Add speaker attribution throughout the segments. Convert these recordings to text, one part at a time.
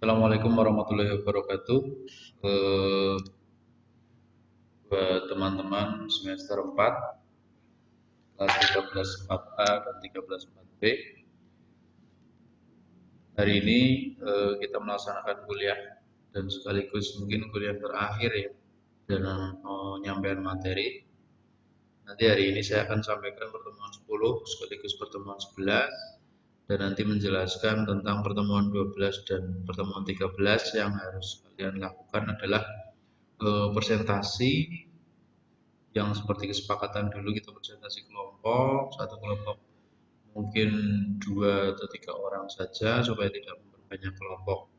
Speaker 1: Assalamualaikum warahmatullahi wabarakatuh. Eh, Buat teman-teman semester 4, kelas 13 4A dan 13 4B. Hari ini kita melaksanakan kuliah dan sekaligus mungkin kuliah terakhir ya dalam penyampaian materi. Nanti hari ini saya akan sampaikan pertemuan 10 sekaligus pertemuan 11 dan nanti menjelaskan tentang pertemuan 12 dan pertemuan 13 yang harus kalian lakukan adalah presentasi yang seperti kesepakatan dulu kita presentasi kelompok, satu kelompok mungkin 2 atau 3 orang saja supaya tidak memperbanyak kelompok.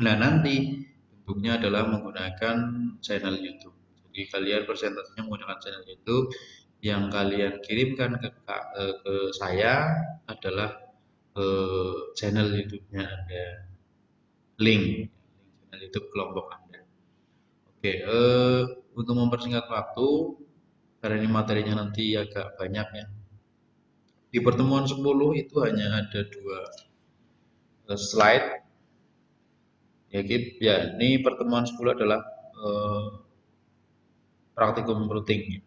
Speaker 1: Nah nanti bentuknya adalah menggunakan channel YouTube. Jadi kalian presentasinya menggunakan channel YouTube, yang kalian kirimkan ke saya adalah channel YouTube-nya Anda, link channel YouTube kelompok Anda. Oke, untuk mempersingkat waktu, karena ini materinya nanti agak banyak ya. Di pertemuan 10 itu hanya ada 2 slide. Ya, ini pertemuan 10 adalah praktikum routing.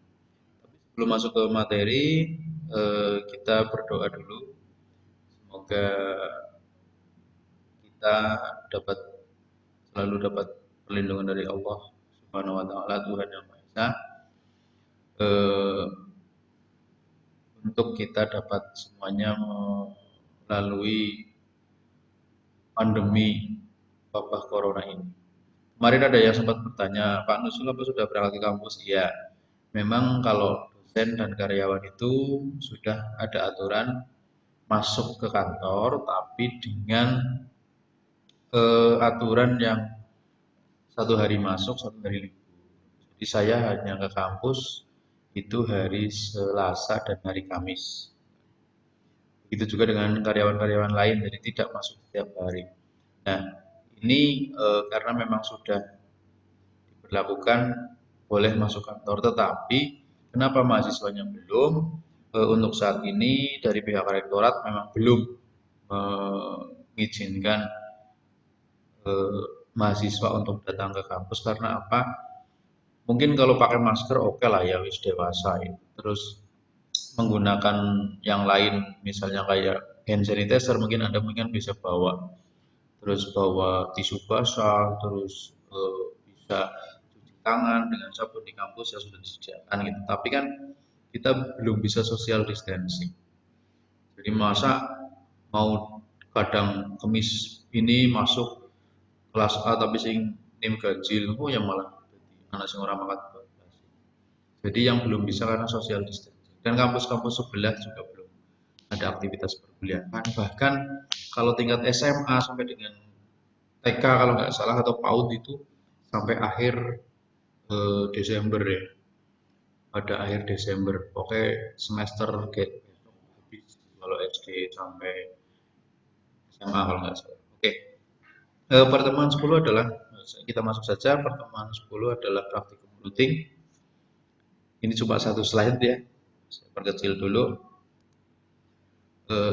Speaker 1: Sebelum masuk ke materi, kita berdoa dulu. Semoga kita selalu dapat perlindungan dari Allah Subhanahu wa taala, Tuhan yang Maha Esa. Untuk kita dapat semuanya melalui pandemi wabah corona ini. Kemarin ada yang sempat bertanya, Pak Nusul apa sudah berangkat ke kampus? Iya, memang kalau dosen dan karyawan itu sudah ada aturan masuk ke kantor, tapi dengan aturan yang 1 hari masuk, 1 hari libur. Jadi saya hanya ke kampus itu hari Selasa dan hari Kamis. Begitu juga dengan karyawan-karyawan lain, jadi tidak masuk setiap hari. Nah, ini karena memang sudah diberlakukan boleh masuk kantor, tetapi kenapa mahasiswanya belum? Untuk saat ini dari pihak rektorat memang belum mengizinkan mahasiswa untuk datang ke kampus karena apa? Mungkin kalau pakai masker oke lah ya, wis dewasa itu. Terus menggunakan yang lain, misalnya kayak hand sanitizer, mungkin Anda mungkin bisa bawa, terus bawa tisu basah, terus bisa cuci tangan dengan sabun di kampus ya sudah disediakan gitu. Tapi kan kita belum bisa social distancing. Jadi masa mau kadang kemis ini masuk kelas A tapi sing nim ganjil, oh ya malah anak sing ora makan. Jadi yang belum bisa karena social distancing. Dan kampus-kampus sebelah juga belum ada aktivitas perkuliahan. Bahkan kalau tingkat SMA sampai dengan TK kalau nggak salah atau PAUD itu sampai akhir Desember ya. Pada akhir Desember. Oke, semester ke habis kalau SD sampai SMA kalau nggak salah. Oke. Pertemuan 10 adalah kita masuk saja. Pertemuan 10 adalah praktikum routing. Ini cuma 1 slide ya. Saya perkecil dulu.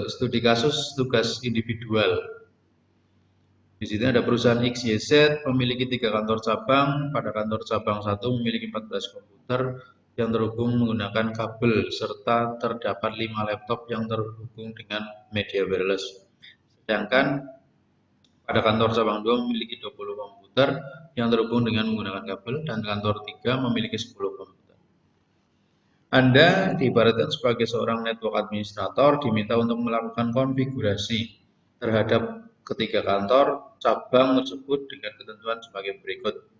Speaker 1: Studi kasus tugas individual. Di sini ada perusahaan XYZ memiliki 3 kantor cabang. Pada kantor cabang 1 memiliki 14 komputer yang terhubung menggunakan kabel serta terdapat 5 laptop yang terhubung dengan media wireless. Sedangkan pada kantor cabang 2 memiliki 20 komputer yang terhubung dengan menggunakan kabel dan kantor 3 memiliki 10 komputer. Anda diibaratkan sebagai seorang network administrator diminta untuk melakukan konfigurasi terhadap ketiga kantor cabang tersebut dengan ketentuan sebagai berikut.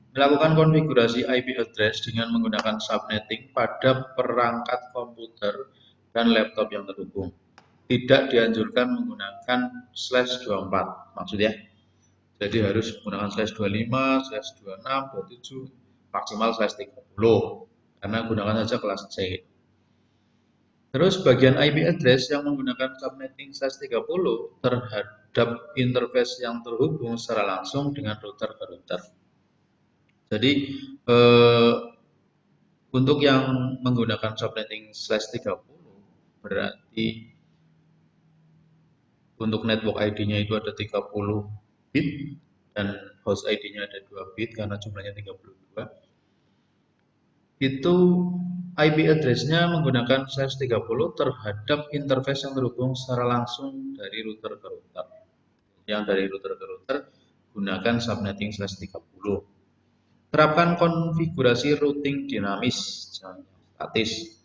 Speaker 1: Melakukan konfigurasi IP address dengan menggunakan subnetting pada perangkat komputer dan laptop yang terhubung. Tidak dianjurkan menggunakan /24, maksudnya. Jadi harus menggunakan /25, /26, 27, maksimal /30. Karena gunakan saja kelas C. Terus bagian IP address yang menggunakan subnetting /30 terhadap interface yang terhubung secara langsung dengan router ke router. Jadi untuk yang menggunakan subnetting /30 berarti Untuk network ID-nya itu ada 30 bit dan host ID-nya ada 2 bit karena jumlahnya 32. Itu IP address-nya menggunakan /30 terhadap interface yang terhubung secara langsung dari router ke router. Yang dari router ke router gunakan subnetting /30. Terapkan konfigurasi routing dinamis, jangan statis.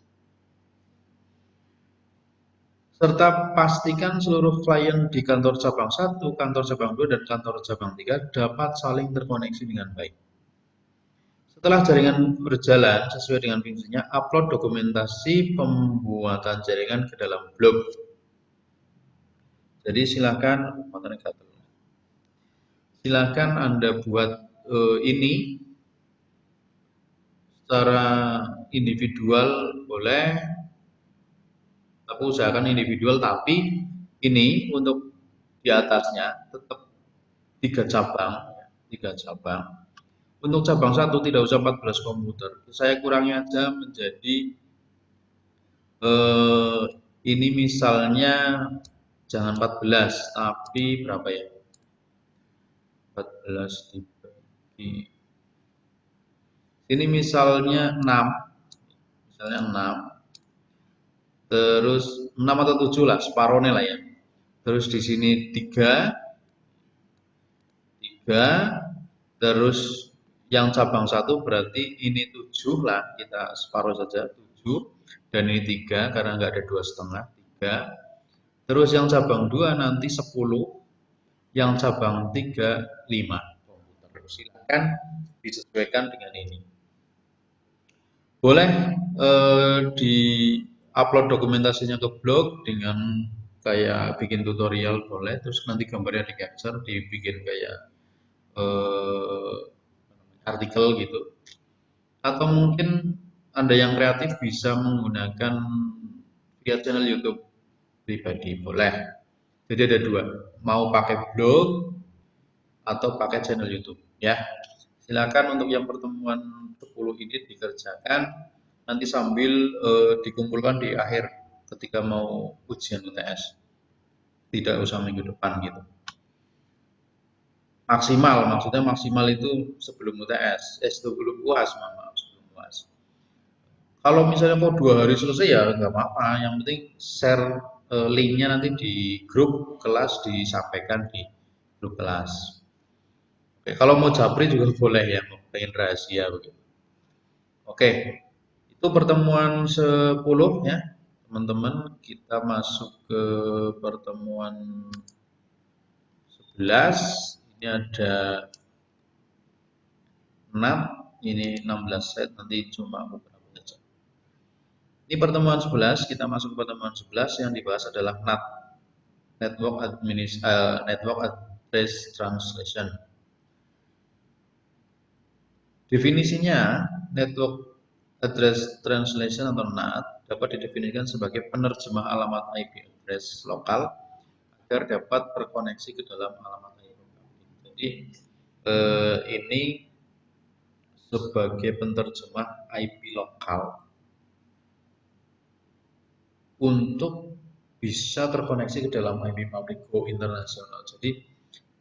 Speaker 1: Serta pastikan seluruh klien di kantor cabang 1, kantor cabang 2, dan kantor cabang 3 dapat saling terkoneksi dengan baik. Setelah jaringan berjalan sesuai dengan fungsinya, upload dokumentasi pembuatan jaringan ke dalam blog. Jadi silakan Anda buat ini secara individual boleh, aku usahakan individual, tapi ini untuk di atasnya tetap 3 cabang. Untuk cabang 1 tidak usah 14 komputer. Saya kurangi aja menjadi ini misalnya jangan 14 tapi berapa ya? 14 dibagi. Ini misalnya 6. Misalnya 6. Terus 6 atau 7 lah, separohnya lah ya. Terus di sini 3, terus yang cabang 1 berarti ini 7 lah, kita separuh saja 7, dan ini 3 karena nggak ada 2,5, 3. Terus yang cabang 2 nanti 10, yang cabang 3 5 komputer. Silakan disesuaikan dengan ini. Boleh di upload dokumentasinya ke blog dengan kayak bikin tutorial boleh, terus nanti gambarnya di capture, dibikin kayak artikel gitu. Atau mungkin Anda yang kreatif bisa menggunakan via channel YouTube pribadi, boleh. Jadi ada 2, mau pakai blog atau pakai channel YouTube ya. Silakan untuk yang pertemuan 10 ini dikerjakan nanti sambil dikumpulkan di akhir ketika mau ujian UTS. Tidak usah minggu depan gitu. Maksimal, maksudnya maksimal itu sebelum UTS, sebelum UAS, sebelum UAS. Kalau misalnya mau 2 hari selesai ya nggak apa-apa, yang penting share linknya nanti di grup kelas, disampaikan di grup kelas. Oke, kalau mau japri juga boleh ya, mau pengen rahasia begitu. Oke, itu pertemuan 10 ya teman-teman. Kita masuk ke pertemuan 11. Ini ada NAT, ini 16 set, nanti cuma beberapa saja. Ini pertemuan 11, kita masuk ke pertemuan 11 yang dibahas adalah NAT, Network Address Translation. Definisinya, Network Address Translation atau NAT dapat didefinisikan sebagai penerjemah alamat IP address lokal agar dapat terkoneksi ke dalam alamat IP lokal. Jadi ini sebagai penerjemah IP lokal untuk bisa terkoneksi ke dalam IP public go internasional. Jadi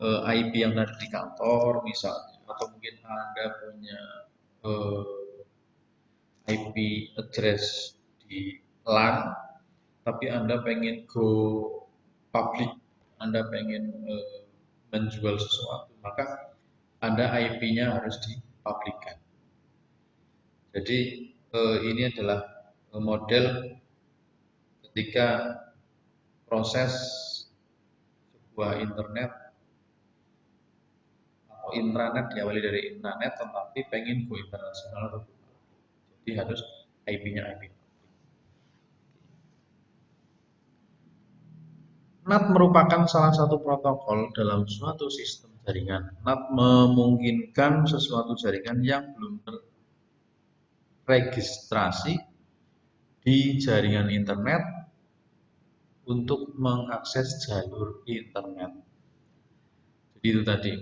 Speaker 1: IP yang ada di kantor misalnya, atau mungkin Anda punya IP address di LAN, tapi Anda pengen go public, Anda pengen menjual sesuatu, maka Anda IP-nya harus dipublikkan. Jadi ini adalah model ketika proses sebuah internet atau intranet diawali dari intranet tetapi pengen go internasional, jadi harus IP-nya IP. NAT merupakan salah satu protokol dalam suatu sistem jaringan. NAT memungkinkan sesuatu jaringan yang belum terregistrasi di jaringan internet untuk mengakses jalur internet. Jadi itu tadi.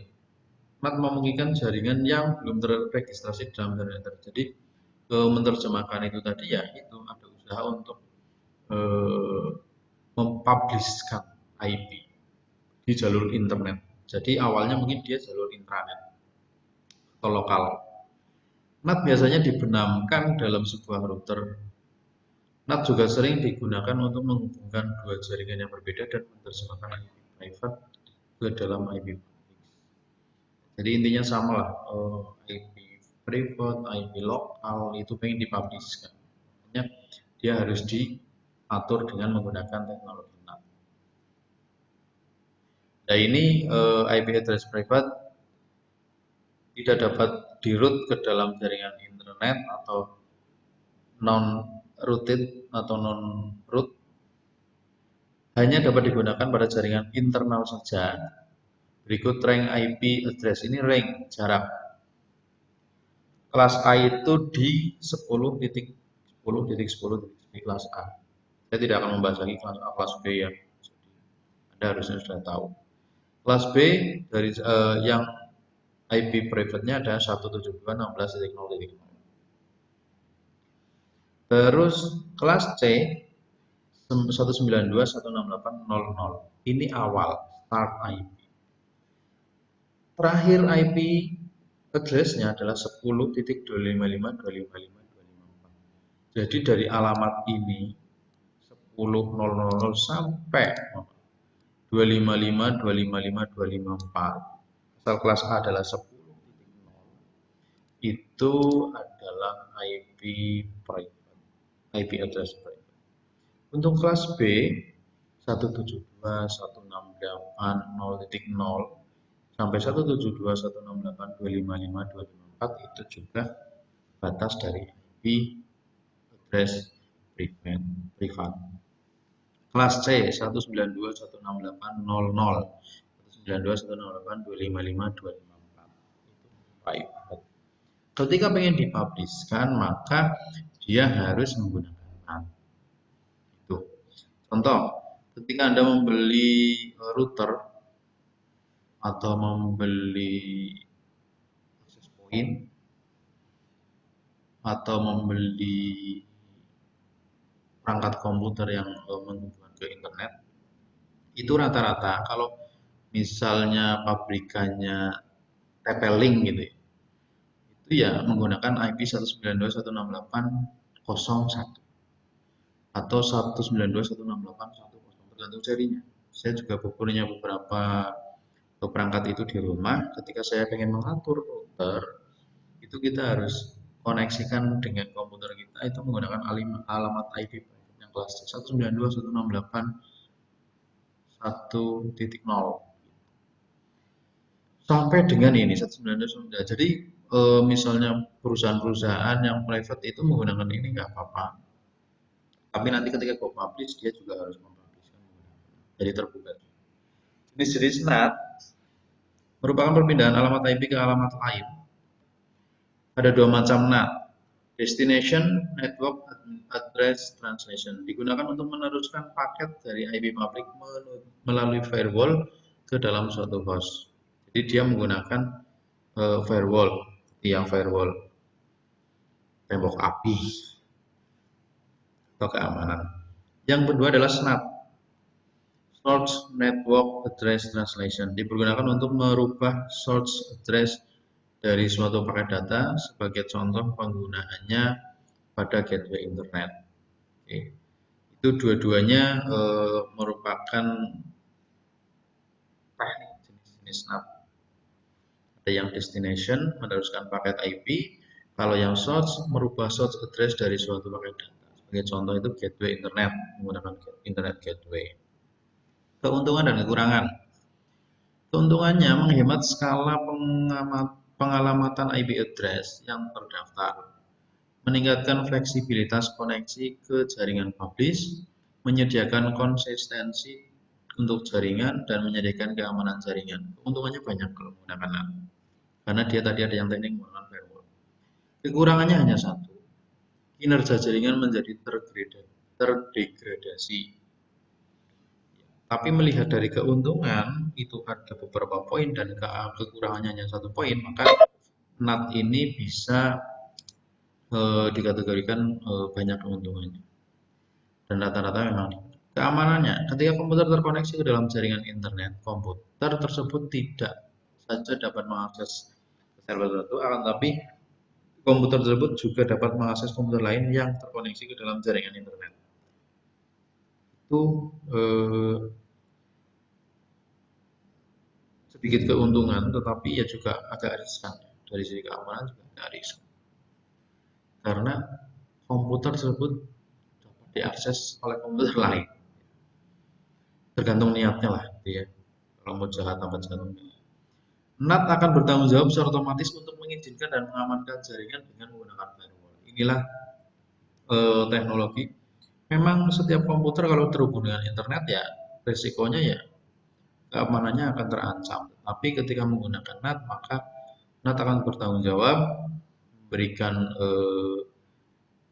Speaker 1: NAT memungkinkan jaringan yang belum terregistrasi dalam jaringan internet. Jadi menerjemahkan itu tadi ya, itu ada usaha untuk mempublishkan IP. di jalur internet. Jadi awalnya mungkin dia jalur intranet atau lokal. NAT biasanya dibenamkan dalam sebuah router. NAT juga sering digunakan untuk menghubungkan dua jaringan yang berbeda dan menerjemahkan IP private ke dalam IP public. Jadi intinya sama lah, IP private, IP lokal itu pengen dipublishkan. Makanya dia harus diatur dengan menggunakan teknologi NAT. Nah ini IP address private tidak dapat di-route ke dalam jaringan internet atau non-rooted atau non-root, hanya dapat digunakan pada jaringan internal saja. Berikut rank IP address, ini rank jarak. Kelas A itu di 10.10.10 di kelas A. Saya tidak akan membahas lagi kelas A, kelas B ya. Anda harusnya sudah tahu. Kelas B dari yang IP private-nya ada 172.16.0.0. Terus kelas C 192.168.00. Ini awal start IP. Terakhir IP address-nya adalah 10.255.255.254. Jadi dari alamat ini 10.000 sampai 255.255.254. Asal kelas A adalah 10.0. Itu adalah IP private, IP address private. Untuk kelas B 172.168.0.0 sampai 172.168.255.254 itu juga batas dari IP address privat. Kelas C 192.168.00, 192.168.255.254 itu private. Ketika pengen dipublishkan maka dia harus menggunakan NAT. Itu contoh, ketika Anda membeli router atau membeli access point atau membeli perangkat komputer yang menghubungkan ke internet, itu rata-rata kalau misalnya pabrikannya TP-Link gitu ya, itu ya menggunakan IP 192.168.01 atau 192.168.10 tergantung serinya. Saya juga punya beberapa perangkat itu di rumah. Ketika saya ingin mengatur router, itu kita harus koneksikan dengan komputer kita itu menggunakan alamat IP yang kelas 192.168.1.0 sampai dengan ini 192. Jadi misalnya perusahaan-perusahaan yang private itu menggunakan ini nggak apa-apa, tapi nanti ketika go publish dia juga harus mempublishkan, jadi terbuka. Jenis-jenis NAT merupakan perpindahan alamat IP ke alamat lain. Ada dua macam NAT, Destination Network Address Translation, digunakan untuk meneruskan paket dari IP publik melalui firewall ke dalam suatu host. Jadi dia menggunakan firewall, yang firewall tembok api atau keamanan. Yang kedua adalah SNAT, Source Network Address Translation, dipergunakan untuk merubah source address dari suatu paket data, sebagai contoh penggunaannya pada gateway internet. Oke. Itu dua-duanya merupakan teknik jenis-jenis NAT. Ada yang destination meneruskan paket IP, kalau yang source merubah source address dari suatu paket data. Sebagai contoh itu gateway internet, menggunakan internet gateway. Keuntungan dan kekurangan. Keuntungannya menghemat skala pengalamatan IP address yang terdaftar, meningkatkan fleksibilitas koneksi ke jaringan publish, menyediakan konsistensi untuk jaringan, dan menyediakan keamanan jaringan. Keuntungannya banyak kalau menggunakan NAT, karena dia tadi ada yang teknik menggunakan firewall. Kekurangannya hanya satu, kinerja jaringan menjadi terdegradasi. Tapi melihat dari keuntungan itu ada beberapa poin dan kekurangannya hanya satu poin, maka NAT ini bisa dikategorikan banyak keuntungannya, dan rata-rata memang Keamanannya, ketika komputer terkoneksi ke dalam jaringan internet, komputer tersebut tidak saja dapat mengakses server tertentu, akan tetapi komputer tersebut juga dapat mengakses komputer lain yang terkoneksi ke dalam jaringan internet. Itu sedikit keuntungan, tetapi ya juga agak riskan. Dari sisi keamanan juga agak riskan. Karena komputer tersebut dapat diakses oleh komputer lain. Tergantung niatnya lah, ya. Kalau mau jahat apa jahat. NAT akan bertanggung jawab secara otomatis untuk mengizinkan dan mengamankan jaringan dengan menggunakan firewall. Inilah teknologi. Memang setiap komputer kalau terhubung dengan internet ya resikonya ya keamanannya akan terancam. Tapi ketika menggunakan NAT maka NAT akan bertanggung jawab memberikan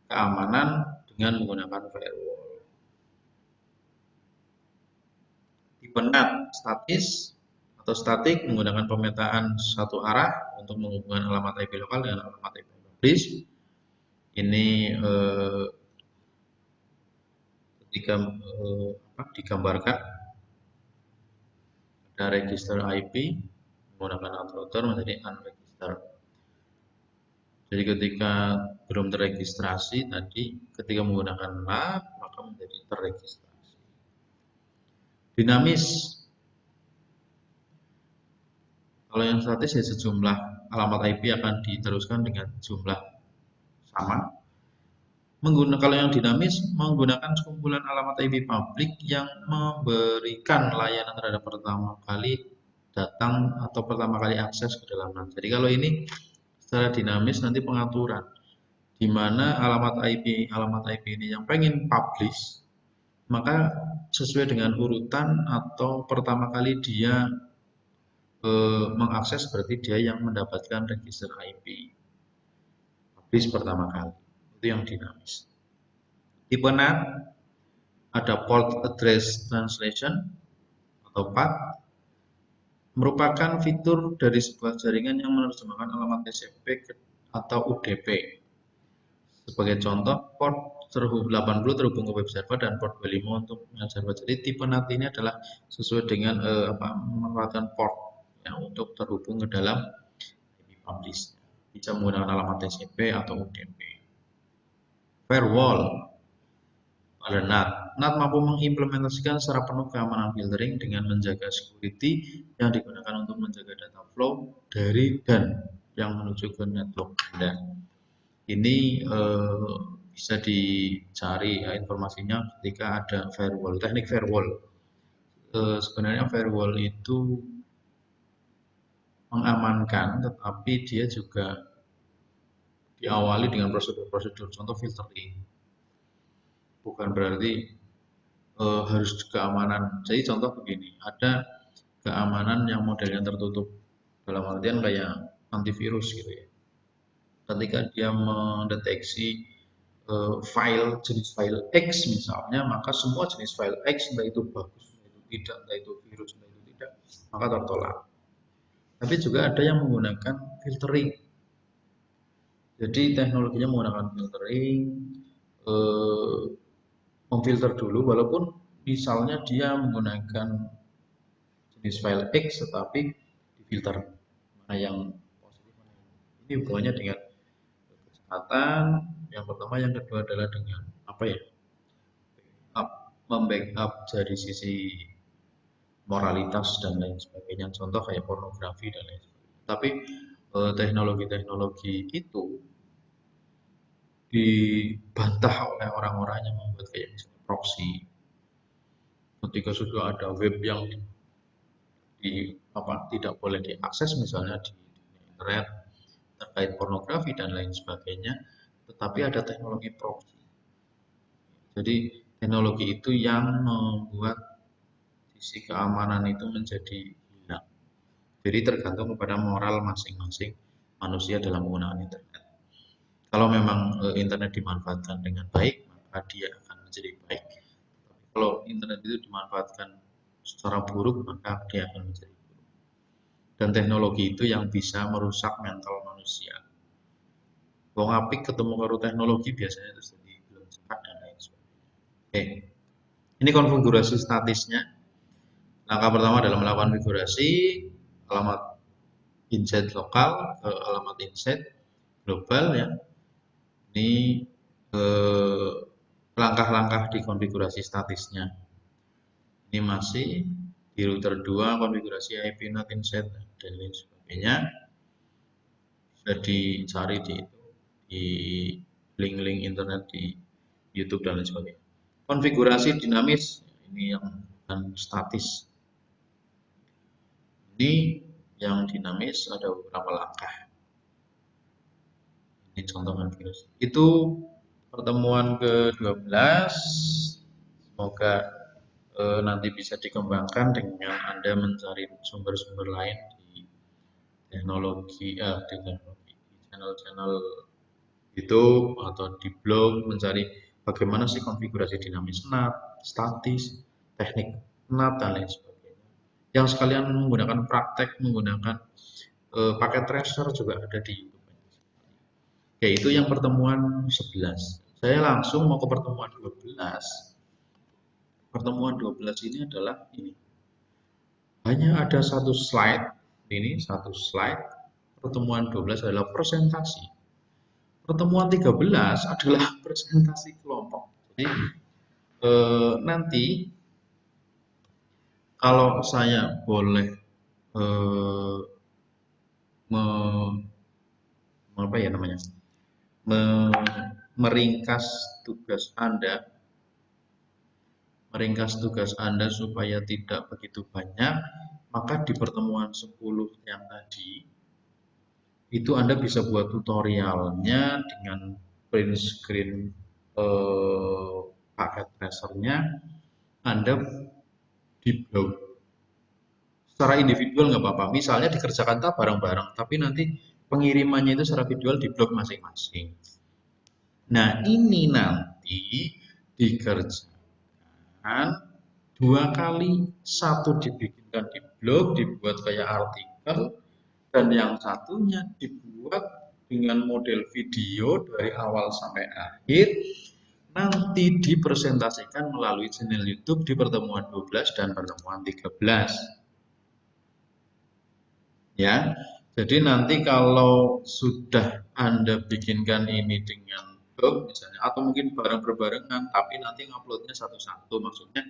Speaker 1: keamanan dengan menggunakan firewall. Tipe NAT statis atau statik menggunakan pemetaan satu arah untuk menghubungkan alamat IP lokal dengan alamat IP publish. Ini ketika digambarkan ada register IP menggunakan outrotter menjadi unregistered. Jadi ketika belum terregistrasi tadi, ketika menggunakan NAT maka menjadi terregistrasi. Dinamis. Kalau yang statis ya sejumlah alamat IP akan diteruskan dengan jumlah sama. Kalau yang dinamis menggunakan sekumpulan alamat IP publik yang memberikan layanan terhadap pertama kali datang atau pertama kali akses ke dalam NAT. Jadi kalau ini secara dinamis nanti pengaturan di mana alamat IP ini yang pengen publish, maka sesuai dengan urutan atau pertama kali dia mengakses berarti dia yang mendapatkan register IP publish pertama kali. Itu yang dinamis. Tipe NAT ada Port Address Translation atau PAT, merupakan fitur dari sebuah jaringan yang menerjemahkan alamat TCP atau UDP. Sebagai contoh, port 80 terhubung ke web server dan port 25 untuk mail server. Jadi tipe NAT ini adalah sesuai dengan memanfaatkan port yang untuk terhubung ke dalam IP publish. Bisa menggunakan alamat TCP atau UDP. Firewall pada NAT. NAT mampu mengimplementasikan secara penuh keamanan filtering dengan menjaga security yang digunakan untuk menjaga data flow dari dan yang menuju ke network Anda. Ini bisa dicari ya, informasinya ketika ada firewall. Teknik firewall. Sebenarnya firewall itu mengamankan, tetapi dia juga diawali dengan prosedur-prosedur. Contoh filtering. Bukan berarti harus keamanan. Jadi contoh begini, ada keamanan yang modelnya tertutup dalam artian kayak antivirus gitu ya. Ketika dia mendeteksi jenis file X misalnya, maka semua jenis file X entah itu bagus, entah itu tidak, entah itu virus, entah itu tidak, maka tertolak. Tapi juga ada yang menggunakan filtering. Jadi teknologinya menggunakan filtering, memfilter dulu walaupun misalnya dia menggunakan jenis file X tetapi difilter mana yang positif mana yang ini hubungannya dengan kesehatan yang pertama, yang kedua adalah dengan apa ya, membackup dari sisi moralitas dan lain sebagainya, contoh kayak pornografi dan lain sebagainya. Tapi teknologi-teknologi itu dibantah oleh orang-orang yang membuat kayak misalnya proxy. Ketika sudah ada web yang tidak boleh diakses misalnya di internet terkait pornografi dan lain sebagainya, tetapi ada teknologi proxy. Jadi teknologi itu yang membuat sisi keamanan itu menjadi hilang. Jadi tergantung kepada moral masing-masing manusia dalam menggunakan internet. Kalau memang internet dimanfaatkan dengan baik, maka dia akan menjadi baik. Kalau internet itu dimanfaatkan secara buruk, maka dia akan menjadi buruk. Dan teknologi itu yang bisa merusak mental manusia. Wong apik ketemu karo teknologi biasanya terjadi belum sehat dan lain sebagainya. Oke. Ini konfigurasi statisnya. Langkah pertama adalah melakukan konfigurasi alamat inset lokal ke alamat inset global ya. Ini langkah-langkah di konfigurasi statisnya. Ini masih di router 2 konfigurasi IP NAT inset dan lain sebagainya. Bisa dicari di link-link internet di YouTube dan lain sebagainya. Konfigurasi dinamis ini yang bukan statis. Ini yang dinamis ada beberapa langkah. Ini contoh konfigurasi. Itu pertemuan ke-12. Semoga nanti bisa dikembangkan dengan Anda mencari sumber-sumber lain di teknologi di channel-channel YouTube atau di blog, mencari bagaimana sih konfigurasi dinamis NAT, statis, teknik NAT dan lain sebagainya. Yang sekalian menggunakan praktek menggunakan paket tracer juga ada di YouTube. Yaitu yang pertemuan 11. Saya langsung mau ke pertemuan 12. Pertemuan 12 ini adalah ini. Hanya ada satu slide, ini satu slide. Pertemuan 12 adalah presentasi. Pertemuan 13 adalah presentasi kelompok. Jadi nanti kalau saya boleh apa ya namanya? Meringkas tugas Anda supaya tidak begitu banyak, maka di pertemuan 10 yang tadi itu Anda bisa buat tutorialnya dengan print screen paket tracernya Anda di blog secara individual nggak apa-apa. Misalnya dikerjakan bareng-bareng, tapi nanti pengirimannya itu secara visual di blog masing-masing. Nah ini nanti dikerjakan 2 kali, satu dibikinkan di blog, dibuat kayak artikel, dan yang satunya dibuat dengan model video dari awal sampai akhir, nanti dipresentasikan melalui channel YouTube di pertemuan 12 dan pertemuan 13. Ya, jadi nanti kalau sudah Anda bikinkan ini dengan blog misalnya, atau mungkin bareng berbarengan, tapi nanti nguploadnya satu-satu, maksudnya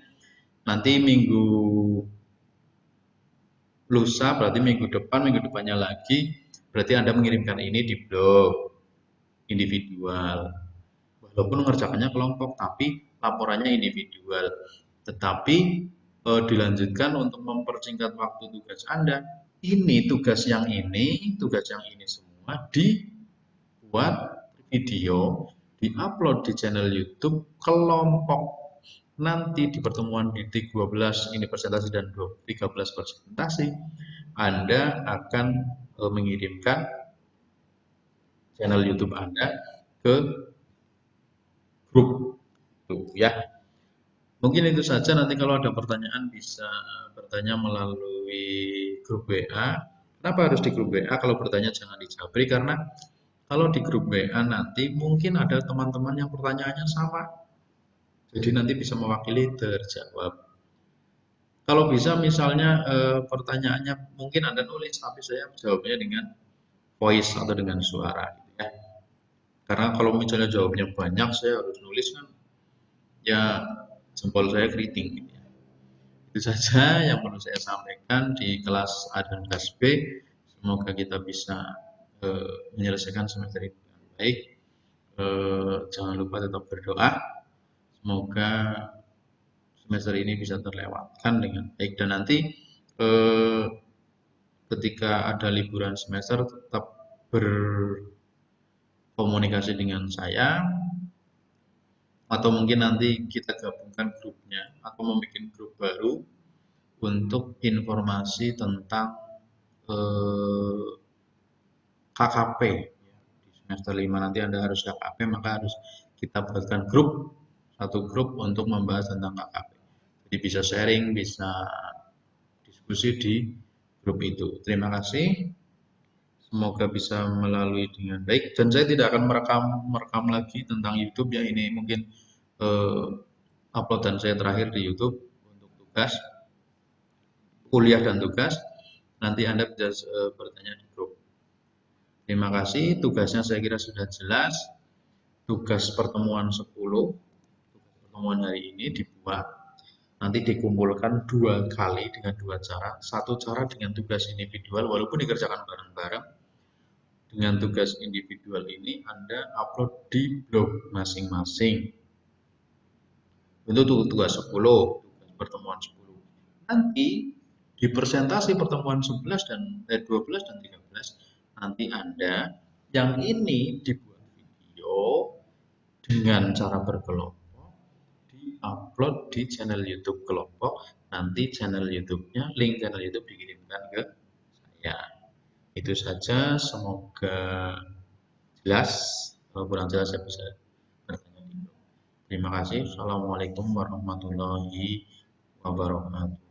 Speaker 1: nanti minggu lusa berarti minggu depannya lagi, berarti Anda mengirimkan ini di blog individual. Walaupun mengerjakannya kelompok, tapi laporannya individual. Tetapi dilanjutkan untuk mempersingkat waktu tugas Anda. Ini tugas yang ini semua dibuat video, diupload di channel YouTube kelompok. Nanti di pertemuan di 12 ini presentasi dan 13 presentasi, Anda akan mengirimkan channel YouTube Anda ke grup tuh ya. Mungkin itu saja, nanti kalau ada pertanyaan bisa bertanya melalui grup WA. Kenapa harus di grup WA? Kalau bertanya jangan di Jabri, karena kalau di grup WA nanti mungkin ada teman-teman yang pertanyaannya sama. Jadi nanti bisa mewakili terjawab. Kalau bisa misalnya pertanyaannya mungkin Anda nulis, tapi saya jawabnya dengan voice atau dengan suara gitu ya. Karena kalau misalnya jawabnya banyak, saya harus nulis kan ya jempol saya keriting gitu ya. Itu saja yang perlu saya sampaikan di kelas A dan kelas B. Semoga kita bisa menyelesaikan semester ini dengan baik. Jangan lupa tetap berdoa. Semoga semester ini bisa terlewatkan dengan baik, dan nanti ketika ada liburan semester tetap berkomunikasi dengan saya, atau mungkin nanti kita gabungkan grupnya atau membuat grup baru untuk informasi tentang KKP. Di semester 5 nanti Anda harus KKP, maka harus kita buatkan satu grup untuk membahas tentang KKP. Jadi bisa sharing, bisa diskusi di grup itu. Terima kasih. Semoga bisa melalui dengan baik, dan saya tidak akan merekam lagi tentang YouTube ya, ini mungkin uploadan saya terakhir di YouTube untuk tugas, kuliah dan tugas. Nanti Anda bisa bertanya di grup. Terima kasih, tugasnya saya kira sudah jelas. Tugas pertemuan 10, tugas pertemuan hari ini dibuat. Nanti dikumpulkan 2 kali dengan 2 cara. Satu cara dengan tugas individual, walaupun dikerjakan bareng-bareng. Dengan tugas individual ini Anda upload di blog masing-masing. Itu tugas 10, tugas pertemuan 10. Nanti di presentasi pertemuan 11 dan 12 dan 13 nanti Anda yang ini dibuat video dengan cara berkelompok, di-upload di channel YouTube kelompok. Nanti channel YouTube-nya, link channel YouTube dikirimkan ke saya. Itu saja, semoga jelas. Kalau kurang jelas saya bisa bertanya di grup. Terima kasih. Assalamualaikum warahmatullahi wabarakatuh.